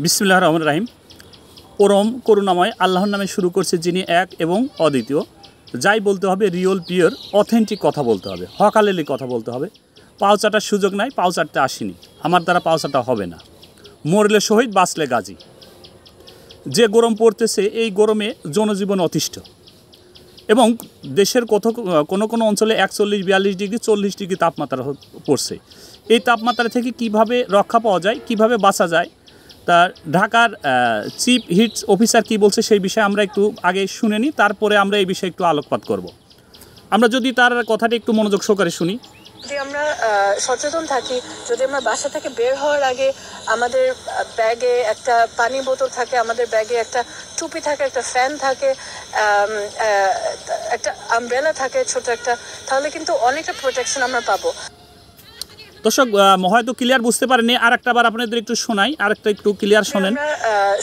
বিসমিল্লাহির রহমানির রহিম। পরম করুণাময় আল্লাহর নামে শুরু করছে, যিনি এক এবং অদ্বিতীয়। যাই বলতে হবে রিয়েল পিওর অথেন্টিক কথা বলতে হবে, হকালেলি কথা বলতে হবে। পাও চাটার সুযোগ নাই, পাও চাটতে আসিনি, আমার দ্বারা পাও চাটা হবে না। মরলে শহীদ, বাঁচলে গাজী। যে গরম পড়তেছে, এই গরমে জনজীবন অতিষ্ঠ এবং দেশের কোনো কোনো অঞ্চলে 41-42 ডিগ্রি 40 ডিগ্রি তাপমাত্রা পড়ছে। এই তাপমাত্রা থেকে কিভাবে রক্ষা পাওয়া যায়, কিভাবে বাঁচা যায়, তা ঢাকার চিফ হিট অফিসার কি বলছে সেই বিষয়ে আমরা একটু আগে শুনে নিই, তারপরে আমরা এই বিষয়ে একটু আলোকপাত করব। আমরা যদি তার কথাটি একটু মনোযোগ সহকারে শুনি। যদি আমরা সচেতন থাকি, যদি আমরা বাসা থেকে বের হওয়ার আগে আমাদের ব্যাগে একটা পানি বোতল থাকে, আমাদের ব্যাগে একটা টুপি থাকে, একটা ফ্যান থাকে, একটা আমব্রেলা থাকে ছোট একটা, তাহলে কিন্তু অনেকটা প্রোটেকশন আমরা পাবো। দর্শক হয়তো ক্লিয়ার বুঝতে পারেনি, আর একটা বার আপনাদের একটু শোনাই, আর একটা একটু ক্লিয়ার শোনেন। আমরা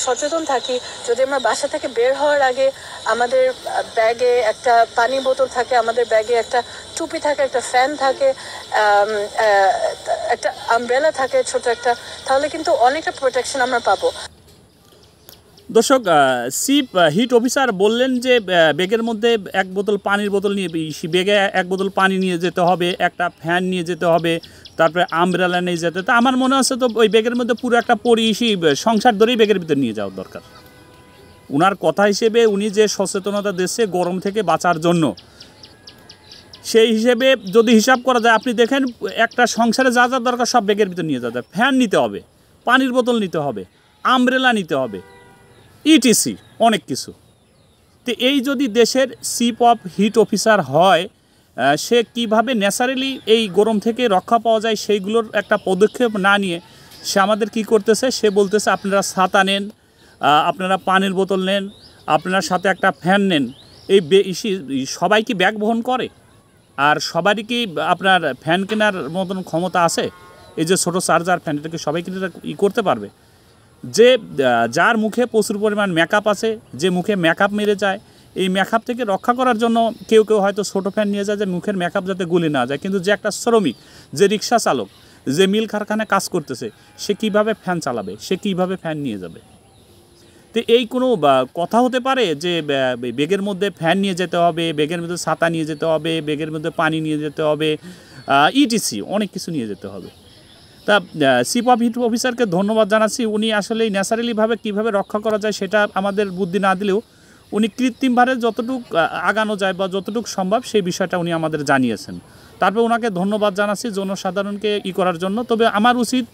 সচেতন থাকি, যদি আমরা বাসা থেকে বের হওয়ার আগে আমাদের ব্যাগে একটা পানি বোতল থাকে, আমাদের ব্যাগে একটা টুপি থাকে, একটা ফ্যান থাকে, একটা আমব্রেলা থাকে ছোট একটা, তাহলে কিন্তু অনেকটা প্রোটেকশন আমরা পাবো। দর্শক চিফ হিট অফিসার বললেন যে ব্যাগের মধ্যে এক বোতল পানির বোতল নিয়ে, ব্যাগে এক বোতল পানি নিয়ে যেতে হবে, একটা ফ্যান নিয়ে যেতে হবে, তারপরে আমব্রেলা নিয়ে যেতে। তা আমার মনে হচ্ছে তো ওই ব্যাগের মধ্যে পুরো একটা সংসার ধরেই ব্যাগের ভিতরে নিয়ে যাওয়ার দরকার। উনার কথা হিসেবে উনি যে সচেতনতা দিচ্ছে গরম থেকে বাঁচার জন্য, সেই হিসেবে যদি হিসাব করা যায়, আপনি দেখেন একটা সংসারে যা যা দরকার সব ব্যাগের ভিতরে নিয়ে যেতে হবে। ফ্যান নিতে হবে, পানির বোতল নিতে হবে, আমব্রেলা নিতে হবে, ইটিসি অনেক কিছু। তো এই যদি দেশের চিফ অফ হিট অফিসার হয়, সে কিভাবে ন্যাচারালি এই গরম থেকে রক্ষা পাওয়া যায় সেইগুলোর একটা পদক্ষেপ না নিয়ে সে আমাদের কি করতেছে, সে বলতেছে আপনারা ছাতা নেন, আপনারা পানির বোতল নেন, আপনার সাথে একটা ফ্যান নেন। এই সবাই কি ব্যাগ বহন করে? আর সবারই কি আপনার ফ্যান কেনার মতন ক্ষমতা আছে? এই যে ছোটো চার্জার ফ্যান, এটা কি সবাই কি করতে পারবে? যে যার মুখে প্রচুর পরিমাণ মেকআপ আছে, যে মুখে মেকআপ মেরে যায়, এই মেকআপ থেকে রক্ষা করার জন্য কেউ কেউ হয়তো ছোটো ফ্যান নিয়ে যায় যে মুখের মেকআপ যাতে গুলি না যায়। কিন্তু যে একটা শ্রমিক, যে রিক্সা চালক, যে মিল কারখানায় কাজ করতেছে, সে কিভাবে ফ্যান চালাবে, সে কিভাবে ফ্যান নিয়ে যাবে? তো এই কোনো কথা হতে পারে যে ব্যাগের মধ্যে ফ্যান নিয়ে যেতে হবে, ব্যাগের মধ্যে ছাতা নিয়ে যেতে হবে, ব্যাগের মধ্যে পানি নিয়ে যেতে হবে, ইটিসি অনেক কিছু নিয়ে যেতে হবে। তা চিফ অফ হিট অফিসারকে ধন্যবাদ জানাচ্ছি। উনি আসলে ন্যাচারালিভাবে কীভাবে রক্ষা করা যায় সেটা আমাদের বুদ্ধি না দিলেও উনি কৃত্রিমভাবে যতটুকু আগানো যায় বা যতটুকু সম্ভব সেই বিষয়টা উনি আমাদের জানিয়েছেন। তারপর ওনাকে ধন্যবাদ জানাচ্ছি জনসাধারণকে করার জন্য। তবে আমার উচিত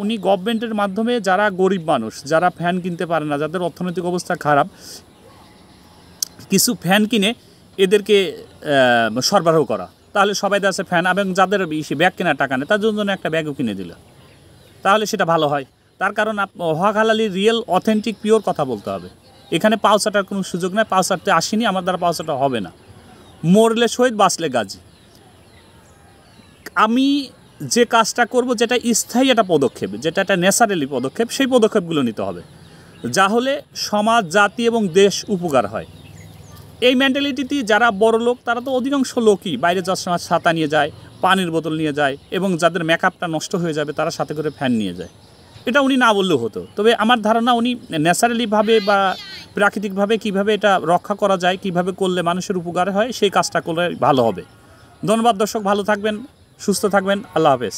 উনি গভর্নমেন্টের মাধ্যমে যারা গরিব মানুষ, যারা ফ্যান কিনতে পারে না, যাদের অর্থনৈতিক অবস্থা খারাপ, কিছু ফ্যান কিনে এদেরকে সরবরাহ করা, তাহলে সবাই আছে ফ্যান, এবং যাদের ব্যাগ কেনার টাকা নেই তার জন্য একটা ব্যাগও কিনে দিল, তাহলে সেটা ভালো হয়। তার কারণ হক হালালি রিয়েল অথেন্টিক পিওর কথা বলতে হবে। এখানে পাও চাটার কোনো সুযোগ নেই, পাও চাটতে আসিনি, আমার দ্বারা পাও চাটা হবে না। মরলে শহীদ, বাঁচলে গাজী। আমি যে কাজটা করব, যেটা স্থায়ী একটা পদক্ষেপ, যেটা একটা ন্যাচারালি পদক্ষেপ, সেই পদক্ষেপগুলো নিতে হবে, যা হলে সমাজ, জাতি এবং দেশ উপকার হয়। এই মেন্টালিটিতে যারা বড় লোক, তারা তো অধিকাংশ লোকই বাইরে যাওয়ার সময় ছাতা নিয়ে যায়, পানির বোতল নিয়ে যায়, এবং যাদের মেকআপটা নষ্ট হয়ে যাবে তারা সাথে করে ফ্যান নিয়ে যায়। এটা উনি না বললেও হতো। তবে আমার ধারণা উনি ন্যাচারালিভাবে বা প্রাকৃতিকভাবে কিভাবে এটা রক্ষা করা যায়, কিভাবে করলে মানুষের উপকার হয়, সেই কাজটা করলে ভালো হবে। ধন্যবাদ দর্শক, ভালো থাকবেন, সুস্থ থাকবেন, আল্লাহ হাফেজ।